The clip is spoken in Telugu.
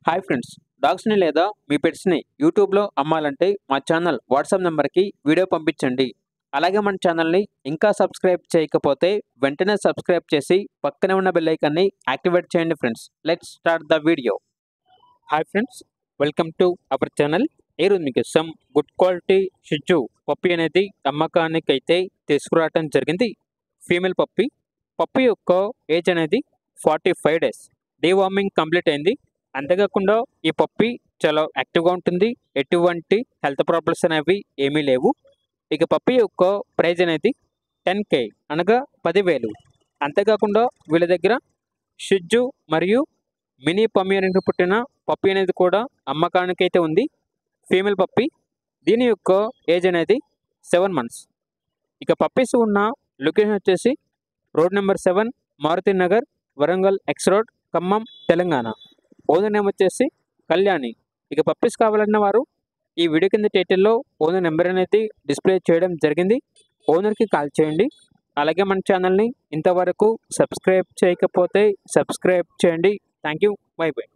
హాయ్ ఫ్రెండ్స్, డాగ్స్ని లేదా మీ పెట్స్ని యూట్యూబ్లో అమ్మాలంటే మా ఛానల్ వాట్సాప్ నెంబర్కి వీడియో పంపించండి. అలాగే మన ఛానల్ని ఇంకా సబ్స్క్రైబ్ చేయకపోతే వెంటనే సబ్స్క్రైబ్ చేసి పక్కనే ఉన్న బెల్ ఐకాన్ని యాక్టివేట్ చేయండి friends. Let's start the video. Hi friends, welcome to our channel. ఈరోజు మీకు సమ్ గుడ్ క్వాలిటీ షిట్జు పప్పి అనేది అమ్మకానికి అయితే తీసుకురావడం జరిగింది. ఫీమేల్ పప్పి. పప్పి యొక్క ఏజ్ అనేది 45 days. డీవార్మింగ్ కంప్లీట్ అయింది. అంతేకాకుండా ఈ పప్పి చాలా యాక్టివ్గా ఉంటుంది. ఎటువంటి హెల్త్ ప్రాబ్లమ్స్ అనేవి ఏమీ లేవు. ఇక పప్పి యొక్క ప్రైజ్ అనేది 10K అనగా 10,000. అంతేకాకుండా వీళ్ళ దగ్గర షిట్జు మరియు మినీ పమేరియన్ పుట్టిన పప్పి అనేది కూడా అమ్మకానికి అయితే ఉంది. Female puppy. దీని యొక్క ఏజ్ అనేది 7 months. ఇక పప్పీస్ ఉన్న లొకేషన్ వచ్చేసి road number 7, Maruti Nagar, Warangal X road, Khammam, Telangana. Owner name వచ్చేసి కళ్యాణి. ఇక పప్పీస్ కావాలన్న వారు ఈ వీడియో కింద టైటిల్లో ఓనర్ నెంబర్ అనేది డిస్ప్లే చేయడం జరిగింది. ఓనర్కి కాల్ చేయండి. అలాగే మన ఛానల్ని ఇంతవరకు సబ్స్క్రైబ్ చేయకపోతే సబ్స్క్రైబ్ చేయండి. Thank you. By by.